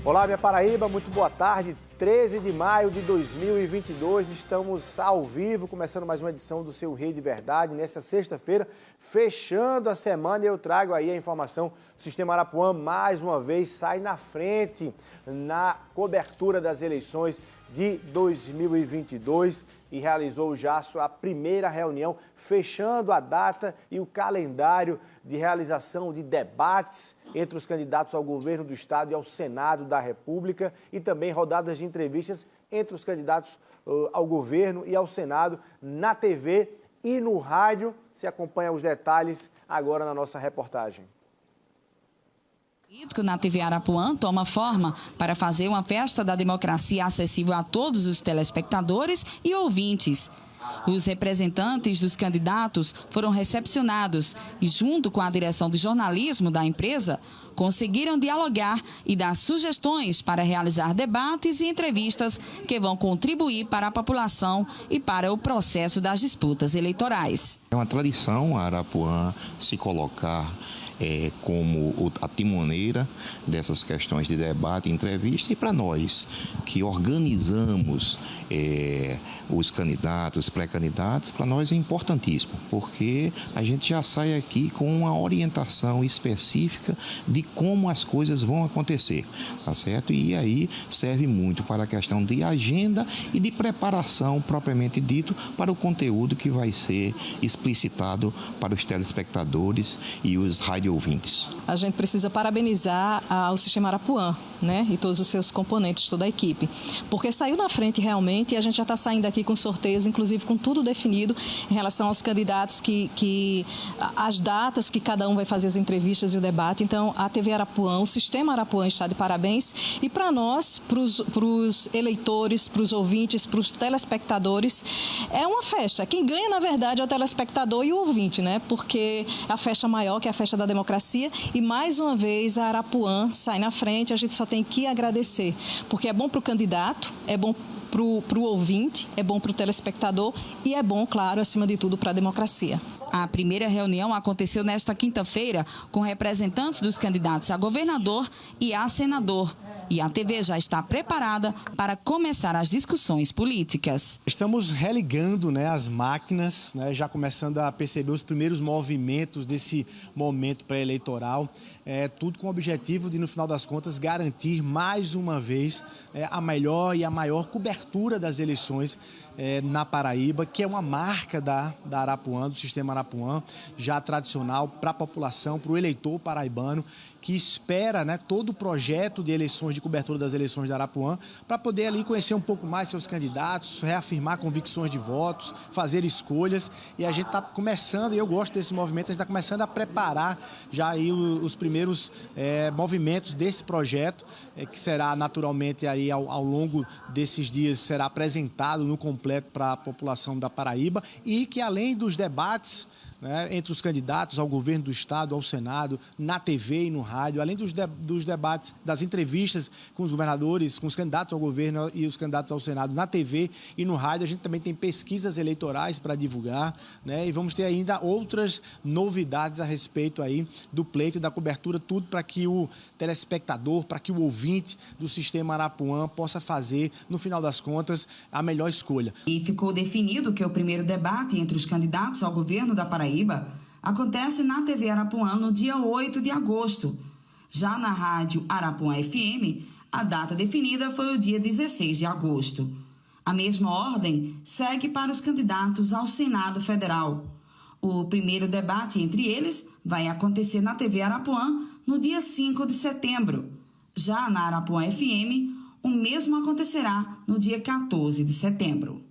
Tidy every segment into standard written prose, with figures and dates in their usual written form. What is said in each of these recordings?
Olá, minha Paraíba, muito boa tarde. 13 de maio de 2022, estamos ao vivo, começando mais uma edição do seu Rede Verdade. Nessa sexta-feira, fechando a semana, eu trago aí a informação. O Sistema Arapuã, mais uma vez, sai na frente na cobertura das eleições de 2022 e realizou já a sua primeira reunião, fechando a data e o calendário de realização de debates entre os candidatos ao governo do Estado e ao Senado da República e também rodadas de entrevistas entre os candidatos ao governo e ao Senado na TV e no rádio. Se acompanha os detalhes agora na nossa reportagem. Na TV Arapuã toma forma para fazer uma festa da democracia acessível a todos os telespectadores e ouvintes. Os representantes dos candidatos foram recepcionados e, junto com a direção de jornalismo da empresa, conseguiram dialogar e dar sugestões para realizar debates e entrevistas que vão contribuir para a população e para o processo das disputas eleitorais. É uma tradição a Arapuã se colocar como a timoneira dessas questões de debate e entrevista, e para nós que organizamos os candidatos, pré-candidatos, para nós é importantíssimo, porque a gente já sai aqui com uma orientação específica de como as coisas vão acontecer, tá certo? E aí serve muito para a questão de agenda e de preparação propriamente dito para o conteúdo que vai ser explicitado para os telespectadores e os radioouvintes. A gente precisa parabenizar o Sistema Arapuã, né, e todos os seus componentes, toda a equipe, porque saiu na frente realmente e a gente já está saindo aqui com sorteios, inclusive com tudo definido em relação aos candidatos, as datas que cada um vai fazer as entrevistas e o debate. Então, a TV Arapuã, o Sistema Arapuã está de parabéns e para nós, para os eleitores, para os ouvintes, para os telespectadores, é uma festa. Quem ganha, na verdade, é o telespectador e o ouvinte, né, porque é a festa maior, que é a festa da democracia, e mais uma vez a Arapuã sai na frente. A gente só tem que agradecer, porque é bom para o candidato, é bom para o ouvinte, é bom para o telespectador e é bom, claro, acima de tudo, para a democracia. A primeira reunião aconteceu nesta quinta-feira com representantes dos candidatos a governador e a senador. E a TV já está preparada para começar as discussões políticas. Estamos religando, né, as máquinas, né, já começando a perceber os primeiros movimentos desse momento pré-eleitoral. Tudo com o objetivo de, no final das contas, garantir mais uma vez a melhor e a maior cobertura das eleições na Paraíba, que é uma marca da Arapuã, do Sistema Arapuã, já tradicional para a população, para o eleitor paraibano, que espera, né, todo o projeto de eleições, de cobertura das eleições da Arapuã, para poder ali conhecer um pouco mais seus candidatos, reafirmar convicções de votos, fazer escolhas. E a gente está começando, e eu gosto desse movimento, a gente está começando a preparar já aí os primeiros movimentos desse projeto, que será naturalmente aí ao longo desses dias, será apresentado no completo para a população da Paraíba, e que além dos debates, né, entre os candidatos ao governo do Estado, ao Senado, na TV e no rádio, além dos debates, das entrevistas com os governadores, com os candidatos ao governo e os candidatos ao Senado na TV e no rádio, a gente também tem pesquisas eleitorais para divulgar, né, e vamos ter ainda outras novidades a respeito aí do pleito e da cobertura, tudo para que o telespectador, para que o ouvinte do Sistema Arapuã possa fazer, no final das contas, a melhor escolha. E ficou definido que o primeiro debate entre os candidatos ao governo da Paraíba acontece na TV Arapuã no dia 8 de agosto. Já na rádio Arapuã FM, a data definida foi o dia 16 de agosto. A mesma ordem segue para os candidatos ao Senado Federal. O primeiro debate entre eles vai acontecer na TV Arapuã no dia 5 de setembro. Já na Arapuã FM, o mesmo acontecerá no dia 14 de setembro.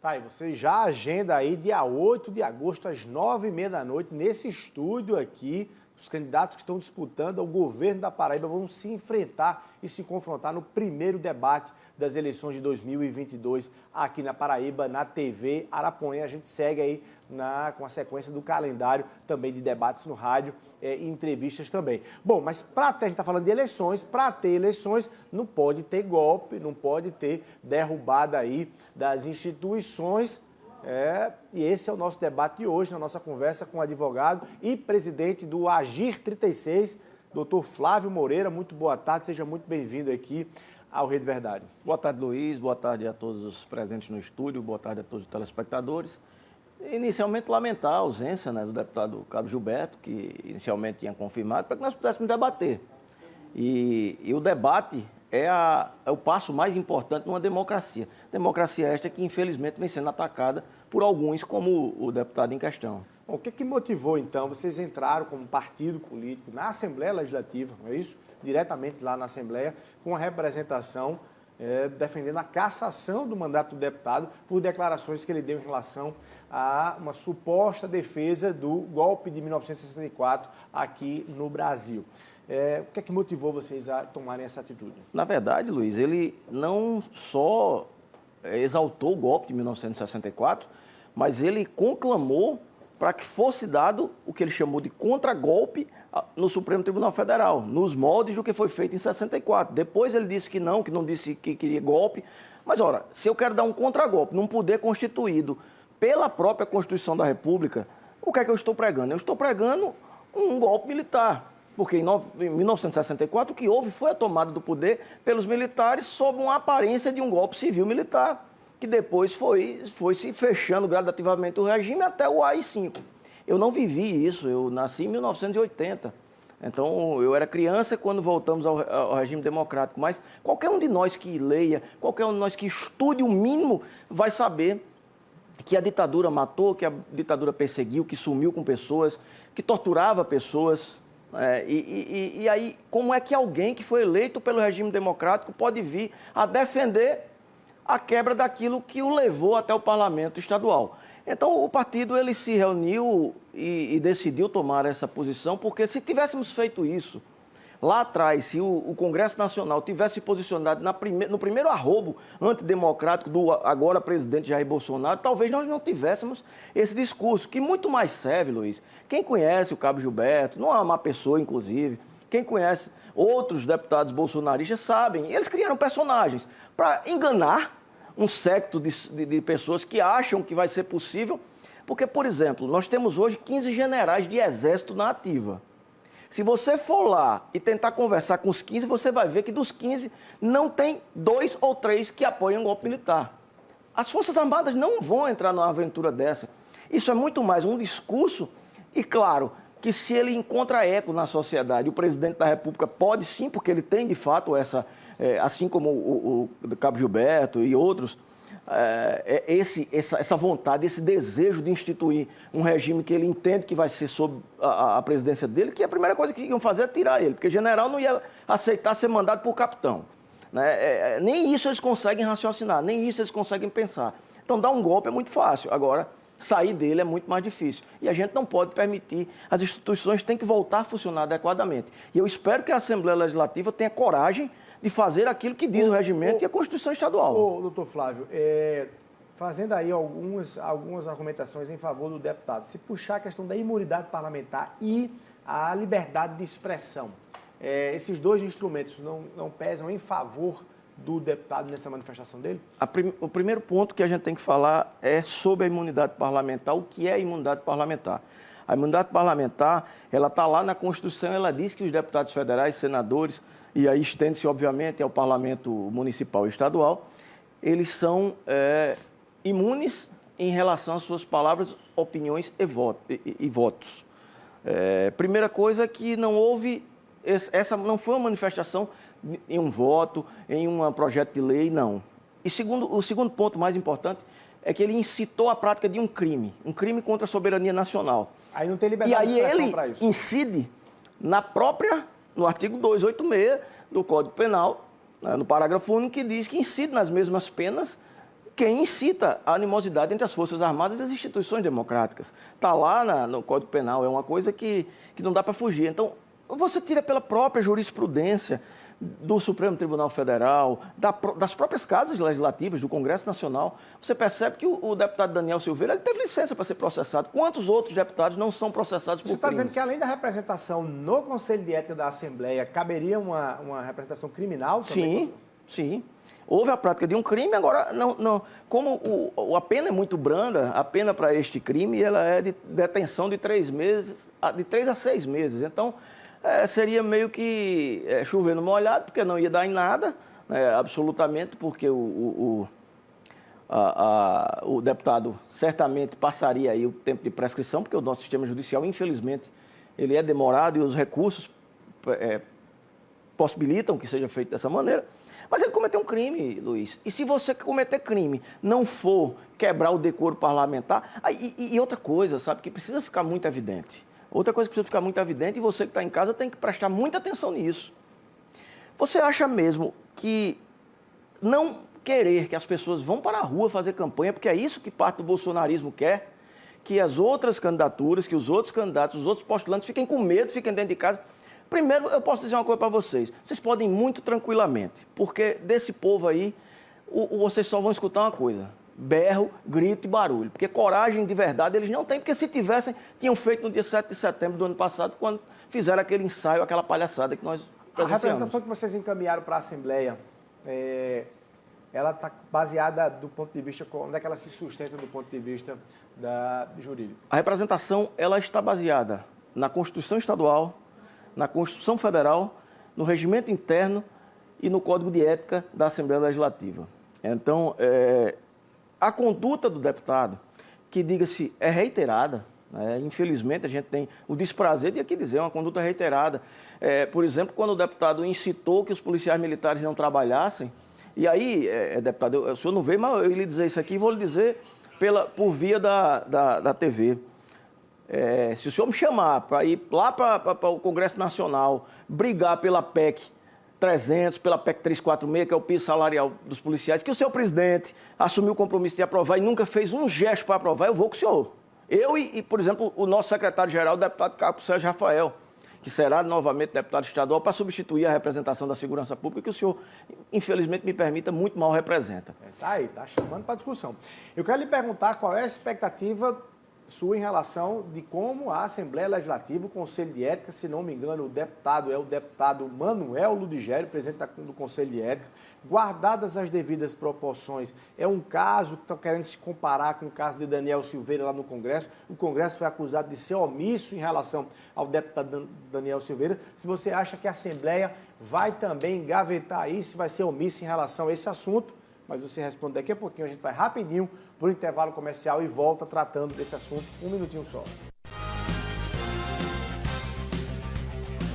Tá, e você já agenda aí dia 8 de agosto, às 9h30 da noite, nesse estúdio aqui. Os candidatos que estão disputando ao governo da Paraíba vão se enfrentar e se confrontar no primeiro debate das eleições de 2022 aqui na Paraíba, na TV Arapuã. A gente segue aí com a sequência do calendário também de debates no rádio e entrevistas também. Bom, mas a gente está falando de eleições, para ter eleições não pode ter golpe, não pode ter derrubada aí das instituições. E esse é o nosso debate de hoje, na nossa conversa com o advogado e presidente do Agir 36, Doutor Flávio Moreira, muito boa tarde, seja muito bem-vindo aqui ao Rede Verdade. Boa tarde, Luiz. Boa tarde a todos os presentes no estúdio. Boa tarde a todos os telespectadores. Inicialmente, lamentar a ausência, né, do deputado Cabo Gilberto, que inicialmente tinha confirmado, para que nós pudéssemos debater. E o debate é o passo mais importante numa democracia. Democracia esta que, infelizmente, vem sendo atacada por alguns, como o deputado em questão. Bom, o que motivou, então, vocês entraram como partido político na Assembleia Legislativa, não é isso? Diretamente lá na Assembleia, com a representação defendendo a cassação do mandato do deputado por declarações que ele deu em relação a uma suposta defesa do golpe de 1964 aqui no Brasil. O que motivou vocês a tomarem essa atitude? Na verdade, Luiz, ele não só exaltou o golpe de 1964, mas ele conclamou para que fosse dado o que ele chamou de contragolpe no Supremo Tribunal Federal, nos moldes do que foi feito em 64. Depois ele disse que não disse que queria golpe. Mas, ora, se eu quero dar um contragolpe num poder constituído pela própria Constituição da República, o que é que eu estou pregando? Eu estou pregando um golpe militar. Porque em 1964 o que houve foi a tomada do poder pelos militares sob uma aparência de um golpe civil-militar, que depois foi se fechando gradativamente o regime até o AI-5. Eu não vivi isso, eu nasci em 1980. Então, eu era criança quando voltamos ao regime democrático. Mas qualquer um de nós que leia, qualquer um de nós que estude o mínimo, vai saber que a ditadura matou, que a ditadura perseguiu, que sumiu com pessoas, que torturava pessoas. E aí, como é que alguém que foi eleito pelo regime democrático pode vir a defender a quebra daquilo que o levou até o parlamento estadual? Então, o partido ele se reuniu e decidiu tomar essa posição, porque se tivéssemos feito isso lá atrás, se o Congresso Nacional tivesse se posicionado no primeiro arrobo antidemocrático do agora presidente Jair Bolsonaro, talvez nós não tivéssemos esse discurso, que muito mais serve, Luiz. Quem conhece o Cabo Gilberto, não é uma má pessoa, inclusive, quem conhece outros deputados bolsonaristas sabem, eles criaram personagens para enganar um séquito de pessoas que acham que vai ser possível, porque, por exemplo, nós temos hoje 15 generais de exército na ativa. Se você for lá e tentar conversar com os 15, você vai ver que dos 15 não tem 2 ou 3 que apoiam o golpe militar. As Forças Armadas não vão entrar numa aventura dessa. Isso é muito mais um discurso e, claro, que se ele encontra eco na sociedade, o presidente da República pode sim, porque ele tem de fato assim como o Cabo Gilberto e outros, essa vontade, esse desejo de instituir um regime que ele entende que vai ser sob a presidência dele, que a primeira coisa que iam fazer é tirar ele, porque general não ia aceitar ser mandado por capitão. Né? Nem isso eles conseguem raciocinar, nem isso eles conseguem pensar. Então, dar um golpe é muito fácil, agora sair dele é muito mais difícil. E a gente não pode permitir, as instituições têm que voltar a funcionar adequadamente. E eu espero que a Assembleia Legislativa tenha coragem de fazer aquilo que diz o regimento e a Constituição Estadual. Doutor Flávio, fazendo aí algumas argumentações em favor do deputado, se puxar a questão da imunidade parlamentar e a liberdade de expressão, esses dois instrumentos não pesam em favor do deputado nessa manifestação dele? O primeiro ponto que a gente tem que falar é sobre a imunidade parlamentar. O que é a imunidade parlamentar? A imunidade parlamentar, ela está lá na Constituição, ela diz que os deputados federais, senadores, e aí estende-se, obviamente, ao parlamento municipal e estadual, eles são imunes em relação às suas palavras, opiniões e votos. Primeira coisa é que não houve, essa não foi uma manifestação em um voto, em um projeto de lei, não. E o segundo ponto mais importante é que ele incitou a prática de um crime contra a soberania nacional. Aí não tem liberdade de expressão para isso. E aí ele incide no artigo 286 do Código Penal, no parágrafo único, que diz que incide nas mesmas penas quem incita a animosidade entre as Forças Armadas e as instituições democráticas. Está lá no Código Penal, é uma coisa que não dá para fugir. Então, você tira pela própria jurisprudência do Supremo Tribunal Federal, das próprias casas legislativas, do Congresso Nacional, você percebe que o deputado Daniel Silveira ele teve licença para ser processado. Quantos outros deputados não são processados por crimes? Você está dizendo que além da representação no Conselho de Ética da Assembleia, caberia uma representação criminal também? Sim. Houve a prática de um crime, agora, como a pena é muito branda, a pena para este crime ela é de detenção de 3 meses, de 3 a 6 meses. Então, seria meio que chover no molhado, porque não ia dar em nada, né, absolutamente, porque o deputado certamente passaria aí o tempo de prescrição, porque o nosso sistema judicial, infelizmente, ele é demorado e os recursos possibilitam que seja feito dessa maneira. Mas ele cometeu um crime, Luiz. E se você cometer crime, não for quebrar o decoro parlamentar... E outra coisa, sabe, que precisa ficar muito evidente. Outra coisa que precisa ficar muito evidente, e você que está em casa tem que prestar muita atenção nisso. Você acha mesmo que não querer que as pessoas vão para a rua fazer campanha, porque é isso que parte do bolsonarismo quer, que as outras candidaturas, que os outros candidatos, os outros postulantes fiquem com medo, fiquem dentro de casa... Primeiro, eu posso dizer uma coisa para vocês. Vocês podem ir muito tranquilamente, porque desse povo aí, vocês só vão escutar uma coisa: berro, grito e barulho. Porque coragem de verdade eles não têm, porque se tivessem, tinham feito no dia 7 de setembro do ano passado, quando fizeram aquele ensaio, aquela palhaçada que nós presenciamos. A representação que vocês encaminharam para a Assembleia, ela está baseada do ponto de vista, onde é que ela se sustenta do ponto de vista jurídico? A representação, ela está baseada na Constituição Estadual, na Constituição Federal, no regimento interno e no Código de Ética da Assembleia Legislativa. Então, a conduta do deputado, que diga-se é reiterada, né? Infelizmente a gente tem o desprazer de aqui dizer, uma conduta reiterada. Por exemplo, quando o deputado incitou que os policiais militares não trabalhassem, e aí, deputado, o senhor não veio, mas eu ia lhe dizer isso aqui e vou lhe dizer por via da TV. Se o senhor me chamar para ir lá para o Congresso Nacional, brigar pela PEC 300, pela PEC 346, que é o piso salarial dos policiais, que o seu presidente assumiu o compromisso de aprovar e nunca fez um gesto para aprovar, eu vou com o senhor. Eu e, por exemplo, o nosso secretário-geral, o deputado Capo Sérgio Rafael, que será novamente deputado estadual para substituir a representação da segurança pública, que o senhor, infelizmente, me permita, muito mal representa. Tá aí, tá chamando para discussão. Eu quero lhe perguntar qual é a expectativa sua em relação de como a Assembleia Legislativa, o Conselho de Ética, se não me engano, o deputado Manuel Ludigério, presidente do Conselho de Ética, guardadas as devidas proporções, é um caso que estão querendo se comparar com o caso de Daniel Silveira lá no Congresso. O Congresso foi acusado de ser omisso em relação ao deputado Daniel Silveira. Se você acha que a Assembleia vai também engavetar isso, vai ser omissa em relação a esse assunto, mas você responde daqui a pouquinho. A gente vai rapidinho para o intervalo comercial e volta tratando desse assunto. Um minutinho só.